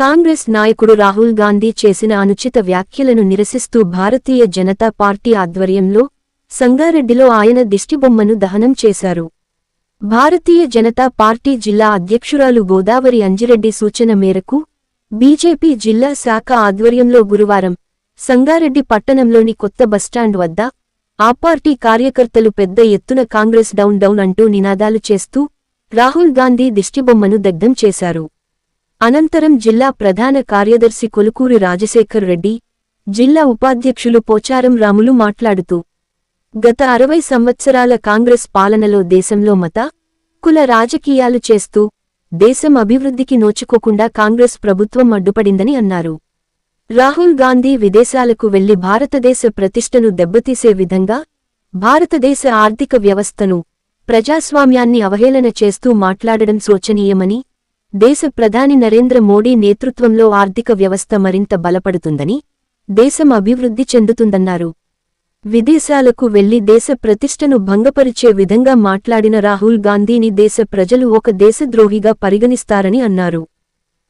కాంగ్రెస్ నాయకుడు రాహుల్ గాంధీ చేసిన అనుచిత వ్యాఖ్యలను నిరసిస్తూ భారతీయ జనతా పార్టీ ఆధ్వర్యంలో సంగారెడ్డిలో ఆయన దిష్టిబొమ్మను దహనం చేశారు. భారతీయ జనతా పార్టీ జిల్లా అధ్యక్షురాలు గోదావరి అంజిరెడ్డి సూచన మేరకు బీజేపీ జిల్లా శాఖ ఆధ్వర్యంలో గురువారం సంగారెడ్డి పట్టణంలోని కొత్త బస్టాండ్ వద్ద ఆ పార్టీ కార్యకర్తలు పెద్ద ఎత్తున కాంగ్రెస్ డౌన్ డౌన్ అంటూ నినాదాలు చేస్తూ రాహుల్ గాంధీ దిష్టిబొమ్మను దగ్ధం చేశారు. అనంతరం జిల్లా ప్రధాన కార్యదర్శి కొలుకూరి రాజశేఖర్ రెడ్డి, జిల్లా ఉపాధ్యక్షులు పోచారం రాములు మాట్లాడుతూ గత 60 సంవత్సరాల కాంగ్రెస్ పాలనలో దేశంలో మత, కుల రాజకీయాలు చేస్తూ దేశం అభివృద్ధికి నోచుకోకుండా కాంగ్రెస్ ప్రభుత్వం అడ్డుపడిందని అన్నారు. రాహుల్ గాంధీ విదేశాలకు వెళ్లి భారతదేశ ప్రతిష్టను దెబ్బతీసే విధంగా భారతదేశ ఆర్థిక వ్యవస్థను, ప్రజాస్వామ్యాన్ని అవహేళన చేస్తూ మాట్లాడడం శోచనీయమని, దేశ ప్రధాని నరేంద్ర మోడీ నేతృత్వంలో ఆర్థిక వ్యవస్థ మరింత బలపడుతుందని, దేశం అభివృద్ధి చెందుతుందన్నారు. విదేశాలకు వెళ్లి దేశ ప్రతిష్టను భంగపరిచే విధంగా మాట్లాడిన రాహుల్ గాంధీని దేశ ప్రజలు ఒక దేశద్రోహిగా పరిగణిస్తారని అన్నారు.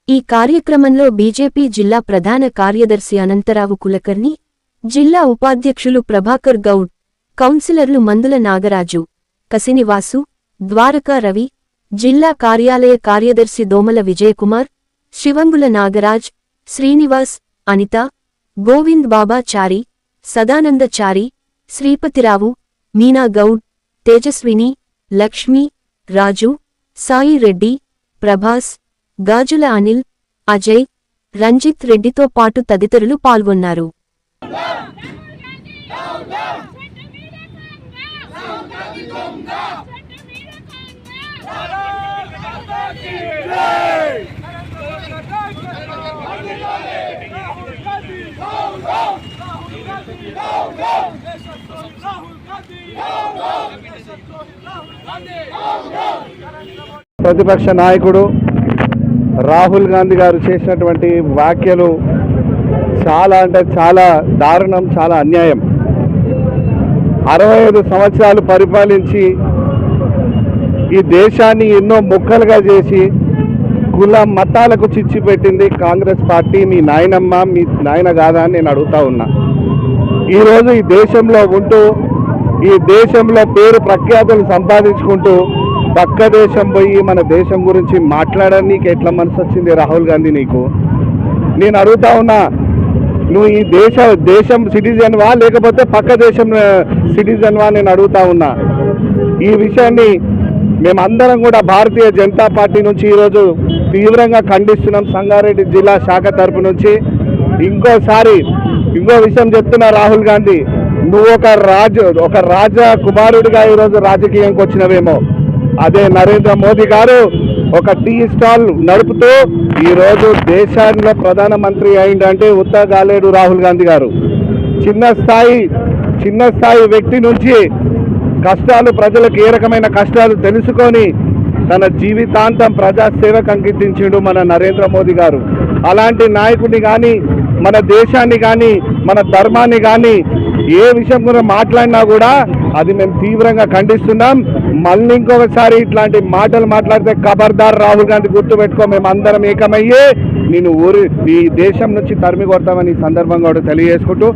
ఈ కార్యక్రమంలో బీజేపీ జిల్లా ప్రధాన కార్యదర్శి అనంతరావు కులకర్ణి, జిల్లా ఉపాధ్యక్షులు ప్రభాకర్ గౌడ్, కౌన్సిలర్లు మందుల నాగరాజు, కసినివాసు, ద్వారకా రవి, జిల్లా కార్యాలయ కార్యదర్శి దోమల విజయకుమార్, శివంగుల నాగరాజ్, శ్రీనివాస్, అనిత, గోవింద్ బాబాచారి, సదానందచారి, శ్రీపతిరావు, మీనా గౌడ్, తేజస్విని, లక్ష్మి, రాజు, సాయి రెడ్డి, ప్రభాస్, గాజుల అనిల్, అజయ్, రంజిత్ రెడ్డితో పాటు తదితరులు పాల్గొన్నారు. ప్రతిపక్ష నాయకుడు రాహుల్ గాంధీ గారు చేసినటువంటి వ్యాఖ్యలు చాలా అంటే చాలా దారుణం, చాలా అన్యాయం. 65 సంవత్సరాలు పరిపాలించి ఈ దేశాన్ని ఎన్నో ముక్కలుగా చేసి కుల మతాలకు చిచ్చు పెట్టింది కాంగ్రెస్ పార్టీ. మీ నాయనమ్మ, మీ నాయన కాదా అని నేను అడుగుతా ఉన్నా. ఈరోజు ఈ దేశంలో ఉంటూ ఈ దేశంలో పేరు ప్రఖ్యాతులు సంపాదించుకుంటూ పక్క దేశం పోయి మన దేశం గురించి మాట్లాడడానికి ఎట్లా మనసు వచ్చింది రాహుల్ గాంధీ నీకు? నేను అడుగుతా ఉన్నా, నువ్వు ఈ దేశం సిటిజన్వా లేకపోతే పక్క దేశం సిటిజన్వా? నేను అడుగుతా ఉన్నా. ఈ విషయాన్ని మేమందరం కూడా భారతీయ జనతా పార్టీ నుంచి ఈరోజు తీవ్రంగా ఖండిస్తున్నాం. సంగారెడ్డి జిల్లా శాఖ తరపు నుంచి ఇంకో విషయం చెప్తున్నా. రాహుల్ గాంధీ, నువ్వు ఒక రాజా కుమారుడిగా ఈరోజు రాజకీయంకి వచ్చినవేమో. అదే నరేంద్ర మోదీ గారు ఒక టీ స్టాల్ నడుపుతూ ఈరోజు దేశాల్లో ప్రధానమంత్రి అయిందంటే ఉత్తగాలేడు రాహుల్ గాంధీ గారు. చిన్న స్థాయి వ్యక్తి నుంచి కష్టాలు, ప్రజలకు ఏ రకమైన కష్టాలు తెలుసుకొని తన జీవితాంతం ప్రజాసేవకు అంకించిండు మన నరేంద్ర మోదీ గారు. అలాంటి నాయకుడిని కానీ, మన దేశాన్ని కానీ, మన ధర్మాన్ని కానీ ఏ విషయం గురించి మాట్లాడినా కూడా అది మేము తీవ్రంగా ఖండిస్తున్నాం. మళ్ళీ ఇంకొకసారి ఇట్లాంటి మాటలు మాట్లాడితే ఖబర్దార్ రాహుల్ గాంధీ గుర్తుపెట్టుకో, మేము అందరం ఏకమయ్యే నేను ఈ దేశం నుంచి తరిమి కొడతామని ఈ సందర్భంగా కూడా తెలియజేసుకుంటూ